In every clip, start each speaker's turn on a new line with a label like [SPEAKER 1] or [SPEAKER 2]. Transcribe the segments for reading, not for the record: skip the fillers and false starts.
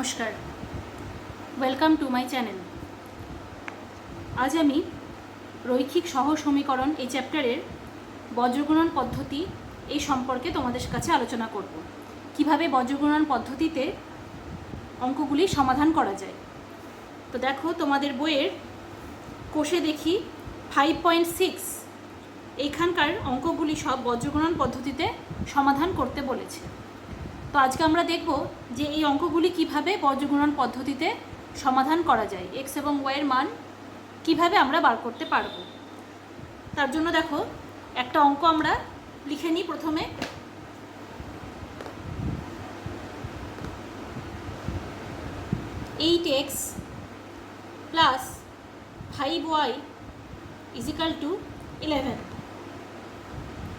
[SPEAKER 1] নমস্কার, welcome to my channel. আজ আমি রৈখিক সহজ সমীকরণ এই চ্যাপ্টারের বজ্রগুণন পদ্ধতি এই সম্পর্কে তোমাদের কাছে আলোচনা করব। কিভাবে বজ্রগুণন পদ্ধতিতে অঙ্কগুলি সমাধান করা যায়। তো দেখো, তোমাদের বইয়ের কোষে দেখি 5.6 এইখানকার অঙ্কগুলি সব বজ্রগুণন পদ্ধতিতে সমাধান করতে বলেছে। তো আজকে আমরা দেখব যে এই অঙ্কগুলি কিভাবে বজ্রগুণন পদ্ধতিতে সমাধান করা যায়, এক্স এবং ওয়াইয়ের মান কিভাবে আমরা বার করতে পারবো। তার জন্য দেখো, একটা অঙ্ক আমরা লিখে নিই। প্রথমে 8x plus 5y is equal two 11।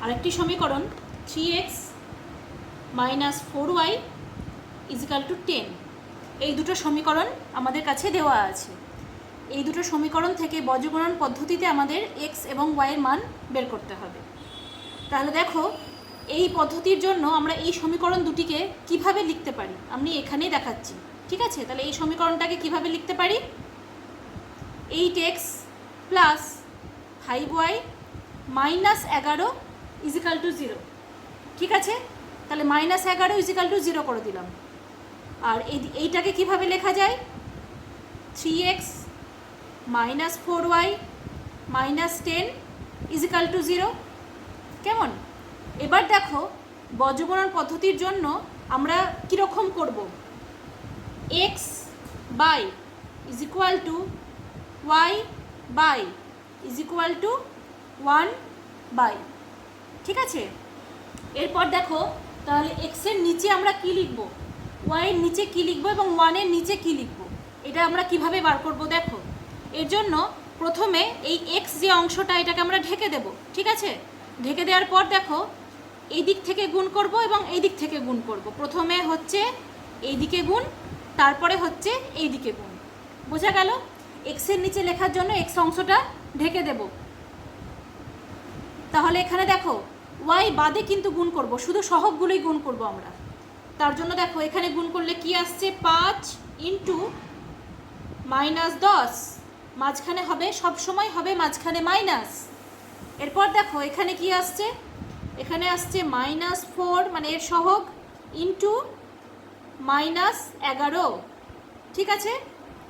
[SPEAKER 1] আরেকটি সমীকরণ 3x minus 4y is equal two 10। এই দুটো সমীকরণ আমাদের কাছে দেওয়া আছে। এই দুটো সমীকরণ থেকে বজ্রগুণন পদ্ধতিতে আমাদের এক্স এবং ওয়াইয়ের মান বের করতে হবে। তাহলে দেখো, এই পদ্ধতির জন্য আমরা এই সমীকরণ দুটিকে কিভাবে লিখতে পারি আমি এখানেই দেখাচ্ছি। ঠিক আছে, তাহলে এই সমীকরণটাকে কিভাবে লিখতে পারি? 8x plus 5y minus 11 is equal two 0। ঠিক আছে, তাহলে মাইনাস 11 ইজিক্যাল টু 0 করে দিলাম। আর এইটাকে কিভাবে লেখা যায়? 3x minus 4y minus 10 is equal two 0। কেমন? এবার দেখো, বজ্রগুণন পদ্ধতির জন্য আমরা কীরকম করব? x by is equal to y by is equal to 1 by. ঠিক আছে, এরপর দেখো, তাহলে এক্সের নিচে আমরা কি লিখব, ওয়াইয়ের নিচে কি লিখব এবং 1-এর নিচে কি লিখব, এটা আমরা কিভাবে বার করব। দেখো, এর জন্য প্রথমে এই এক্স যে অংশটা, এটাকে আমরা ঢেকে দেব। ঠিক আছে, ঢেকে দেওয়ার পর দেখো, এই দিক থেকে গুণ করব এবং এই দিক থেকে গুণ করব। প্রথমে হচ্ছে এই দিকে গুণ, তারপরে হচ্ছে এই দিকে গুণ। বোঝা গেল? এক্সের নিচে লেখার জন্য এক্স অংশটা ঢেকে দেব। তাহলে এখানে দেখো, ওয়াই বাদে কিন্তু গুণ করব, শুধু সহগগুলোই গুণ করব আমরা। তার জন্য দেখো, এখানে গুণ করলে কি আসছে? 5 ইন্টু মাইনাস 10, মাঝখানে হবে, সব সময় হবে মাঝখানে মাইনাস। এরপর দেখো, এখানে কি আসছে? এখানে আসছে মাইনাস 4, মানে এর সহগ, ইন্টু মাইনাস 11। ঠিক আছে,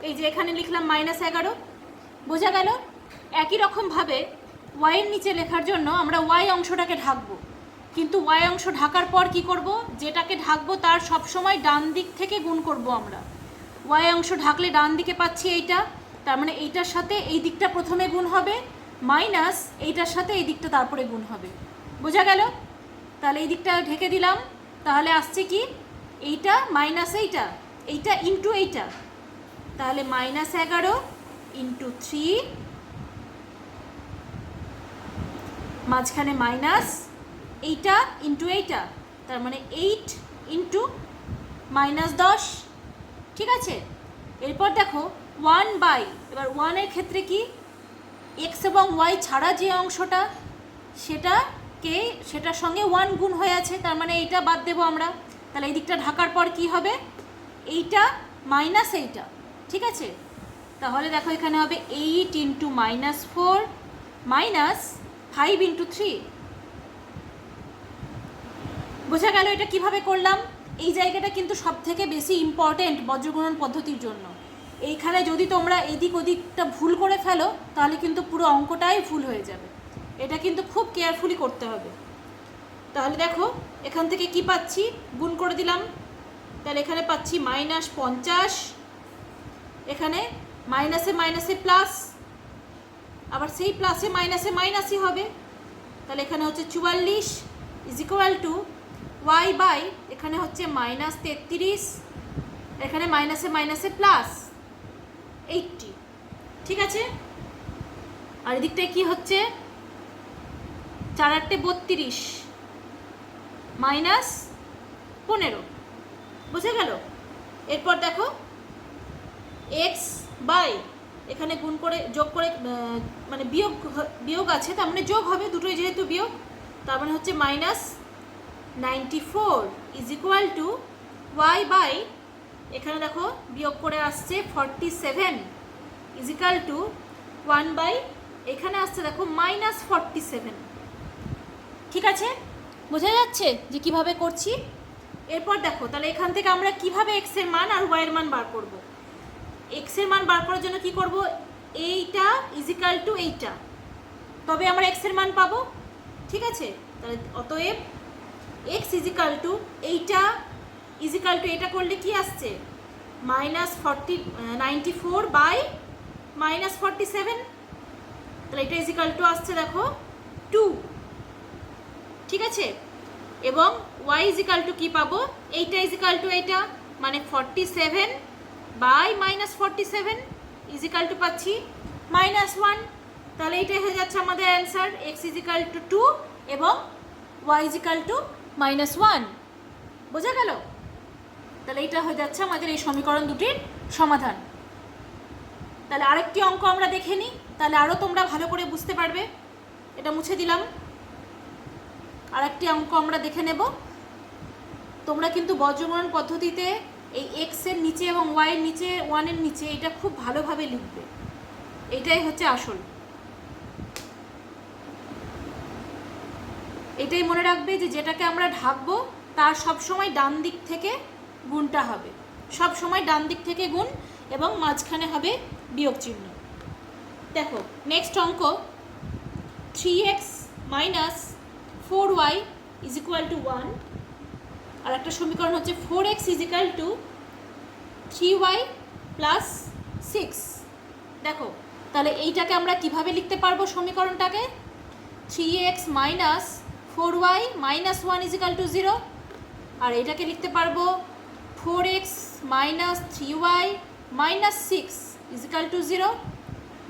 [SPEAKER 1] এই যে এখানে লিখলাম মাইনাস 11। বোঝা গেল? একই রকমভাবে ওয়াইয়ের নিচে লেখার জন্য আমরা ওয়াই অংশটাকে ঢাকবো, কিন্তু ওয়াই অংশ ঢাকার পর কি করব? যেটাকে ঢাকবো তার সবসময় ডান দিক থেকে গুণ করব আমরা। ওয়াই অংশ ঢাকলে ডান দিকে পাচ্ছি এইটা, তার মানে এইটার সাথে এই দিকটা প্রথমে গুণ হবে, মাইনাস এইটার সাথে এই দিকটা তারপরে গুণ হবে। বোঝা গেল? তাহলে এই দিকটা ঢেকে দিলাম। তাহলে আসছে কি? এইটা মাইনাস এইটা, এইটা ইন্টু এইটা, তাহলে মাইনাস 11 ইন্টু 3, মাঝখানে মাইনাস, এইটা ইন্টু এইটা, তার মানে 8 ইন্টু মাইনাস 10। ঠিক আছে, এরপর দেখো 1 বাই, এবার 1-এর ক্ষেত্রে কি? এক্স এবং ওয়াই ছাড়া যে অংশটা, সেটার সঙ্গে 1 গুণ হয়ে আছে, তার মানে এইটা বাদ দেবো আমরা। তাহলে এই দিকটা ঢাকার পর কি হবে? এইটা মাইনাস এইটা। ঠিক আছে, তাহলে দেখো এখানে হবে 8 ইন্টু মাইনাস 4 মাইনাস 5 ইন্টু 3। বোঝা গেল এটা কিভাবে করলাম? এই জায়গাটা কিন্তু সব থেকে বেশি ইম্পর্টেন্ট বজ্রগুণন পদ্ধতির জন্য। এইখানে যদি তোমরা এদিক ওদিকটা ভুল করে ফেলো, তাহলে কিন্তু পুরো অঙ্কটাই ভুল হয়ে যাবে। এটা কিন্তু খুব কেয়ারফুলি করতে হবে। তাহলে দেখো, এখান থেকে কি পাচ্ছি? গুণ করে দিলাম, তাহলে এখানে পাচ্ছি মাইনাস 50, এখানে মাইনাসে মাইনাসে প্লাস, আবার সেই প্লাসে মাইনাসে মাইনাসই হবে। তাহলে এখানে হচ্ছে 44 is equal to y by, এখানে হচ্ছে মাইনাস 33, এখানে মাইনাসে মাইনাসে প্লাস 80। ঠিক আছে, আর এদিকটায় কি হচ্ছে? 4 8 32 মাইনাস 15। বুঝে গেল? এরপর দেখো, এক্স বাই, এখানে গুণ করে যোগ করে, মানে বিয়োগ আছে, তার মানে যোগ হবে, দুটোই যেহেতু বিয়োগ, তার মানে হচ্ছে minus 94 is equal to y by এখানে দেখো বিয়োগ করে আসছে 47 ইজিক্যাল টু 1 বাই এখানে আসছে দেখো -47। ঠিক আছে, বোঝা যাচ্ছে যে কিভাবে করছি। এরপর দেখো তাহলে এখান থেকে আমরা কিভাবে এক্স এর মান আর ওয়াই এর মান বার করব। এক্স এর মান বার করার জন্য কি করব, এইটা ইজিক্যাল টু এইটা, তবে আমরা এক্স এর মান পাবো। ঠিক আছে, তাহলে অতএব এক্স ইজিক্যাল টু এইটা ইজিক্যাল টু এটা করলে কি আসছে -94 বাই -47, তাহলে এটা ইজিক্যাল টু আসছে দেখো 2। ঠিক আছে, এবং y ইজিক্যাল টু কী পাবো, এইটা ইজিক্যাল টু এইটা মানে 47 বাই -47 ইজিক্যাল টু পাচ্ছি -1। তাহলে এইটাই হয়ে যাচ্ছে আমাদের অ্যান্সার, x ইজিক্যাল টু 2 এবং y ইজিক্যাল টু -1। বোঝা গেল? তাহলে এইটা হয়ে যাচ্ছে আমাদের এই সমীকরণ দুটির সমাধান। তাহলে আরেকটি অঙ্ক আমরা দেখে নিই, তাহলে আরও তোমরা ভালো করে বুঝতে পারবে। এটা মুছে দিলাম। আরেকটি অঙ্ক আমরা দেখে নেব। তোমরা কিন্তু বজ্রগুণন পদ্ধতিতে এই এক্স এর নিচে এবং ওয়াই এর নিচে 1 এর নিচে এটা খুব ভালোভাবে লিখবে, এটাই হচ্ছে আসল। এটাই মনে রাখবে যে যেটাকে আমরা ঢাকবো তার সবসময় ডান দিক থেকে গুণটা হবে, সব সময় ডান দিক থেকে গুণ এবং মাঝখানে হবে বিয়োগ চিহ্ন। দেখো নেক্সট অঙ্ক 3x minus 4y is equal to 1, আর একটা সমীকরণ হচ্ছে 4x is equal two 3y plus 6। দেখো তাহলে এইটাকে আমরা কিভাবে লিখতে পারবো সমীকরণটাকে, 3x minus 4y minus 1 is equal two 0, আর এটাকে লিখতে পারবো 4x minus 3y minus 6 is equal two 0।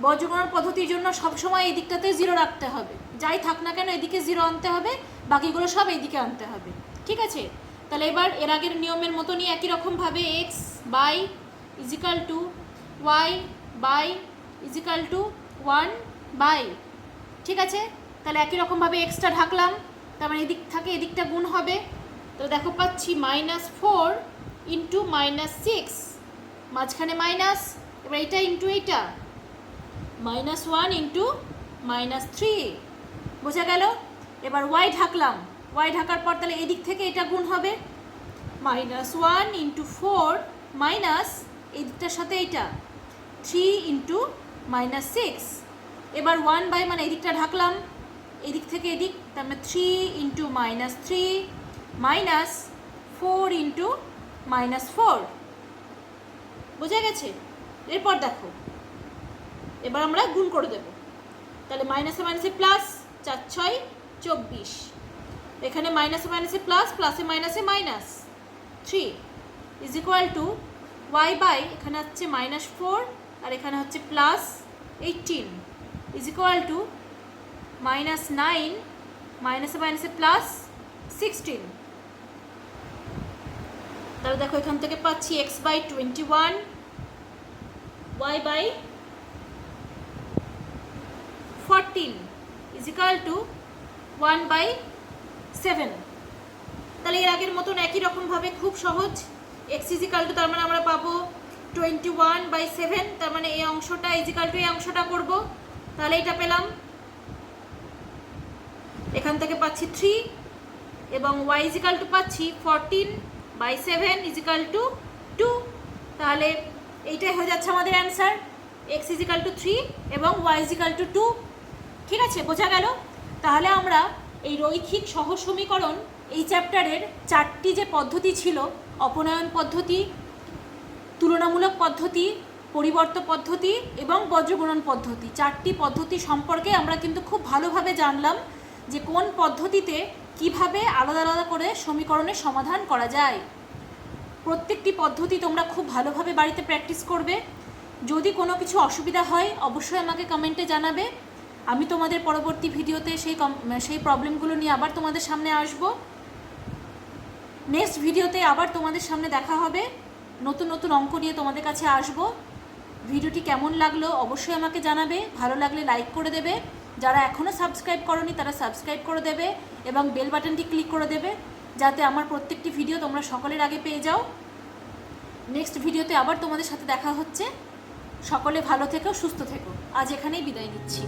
[SPEAKER 1] বজ্রগুণন পদ্ধতির জন্য সবসময় এই দিকটাতে 0 রাখতে হবে, যাই থাক না কেন এদিকে 0 আনতে হবে, বাকিগুলো সব এইদিকে আনতে হবে। ঠিক আছে, তাহলে এবার এর আগের নিয়মের মতনই একই রকমভাবে x by is equal to y by is equal to 1 by. ঠিক আছে, তাহলে একই রকমভাবে এক্সটা ঢাকলাম, তার মানে এদিক থাকে এদিকটা গুণ হবে। তো দেখো পাচ্ছি -4 ইন্টু -6, মাঝখানে মাইনাস, এবার এইটা ইন্টু এইটা -1 ইন্টু -3। বোঝা গেল? এবার ওয়াই ঢাকলাম, ওয়াই ঢাকার পর তাহলে এদিক থেকে এটা গুণ হবে, -1 ইন্টু 4 মাইনাস এই দিকটার সাথে এইটা 3 ইন্টু -6। এবার 1 বাই মানে এদিকটা ঢাকলাম, এদিক থেকে এদিক, তার মানে 3 ইন্টু -3 মাইনাস 4 ইন্টু -4। বোঝা গেছে? এরপর দেখো এবার আমরা গুণ করে দেব, তাহলে মাইনাসে মাইনাসে প্লাস, 4 6 24, এখানে মাইনাসে মাইনাসে প্লাস, প্লাসে মাইনাসে minus 3 is equal to y by এখানে হচ্ছে -4 আর এখানে হচ্ছে +18 ইজ ইকুয়াল টু -9 মাইনাসে মাইনাসে +16। তাহলে দেখো এখান থেকে পাচ্ছি x by 21 y by 14 is equal to 1 by 7। তাহলে এর আগের মতন একই রকমভাবে খুব সহজ, x ইজ ইকুয়াল টু তার মানে আমরা পাবো 21 বাই 7, তার মানে এই অংশটা ইজ ইকুয়াল টু এই অংশটা করব, তাহলে এটা পেলাম। এখান থেকে পাচ্ছি 3 এবং y ইজ ইকুয়াল টু পাচ্ছি 14 বাই 7 ইজ ইকুয়াল টু 2, তাহলে এইটাই হয়ে যাচ্ছে আমাদের answer, x is equal two 3 এবং y ইজ ইকুয়াল টু 2। ঠিক আছে, বোঝা গেল? তাহলে আমরা এই রৈখিক সহজ সমীকরণ এই চ্যাপ্টারের 4টি যে পদ্ধতি ছিল, অপনয়ন পদ্ধতি, তুলনামূলক পদ্ধতি, পরিবর্ত পদ্ধতি এবং বজ্রগুণন পদ্ধতি, 4টি পদ্ধতি সম্পর্কে আমরা কিন্তু খুব ভালোভাবে জানলাম যে কোন পদ্ধতিতে কিভাবে আলাদা আলাদা করে সমীকরণের সমাধান করা যায়। প্রত্যেকটি পদ্ধতি তোমরা খুব ভালোভাবে বাড়িতে প্র্যাকটিস করবে। যদি কোনো কিছু অসুবিধা হয় অবশ্যই আমাকে কমেন্টে জানাবে, আমি তোমাদের পরবর্তী ভিডিওতে সেই প্রবলেমগুলো নিয়ে আবার তোমাদের সামনে আসব। নেক্সট ভিডিওতে আবার তোমাদের সামনে দেখা হবে, নতুন নতুন অঙ্ক নিয়ে তোমাদের কাছে আসব। ভিডিওটি কেমন লাগলো অবশ্যই আমাকে জানাবে, ভালো লাগলে লাইক করে দেবে, যারা এখনও সাবস্ক্রাইব করোনি তারা সাবস্ক্রাইব করে দেবে এবং বেল বাটনটি ক্লিক করে দেবে যাতে আমার প্রত্যেকটি ভিডিও তোমরা সকলের আগে পেয়ে যাও। নেক্সট ভিডিওতে আবার তোমাদের সাথে দেখা হচ্ছে। সকলে ভালো থেকো, সুস্থ থেকো। আজ এখানেই বিদায় নিচ্ছি।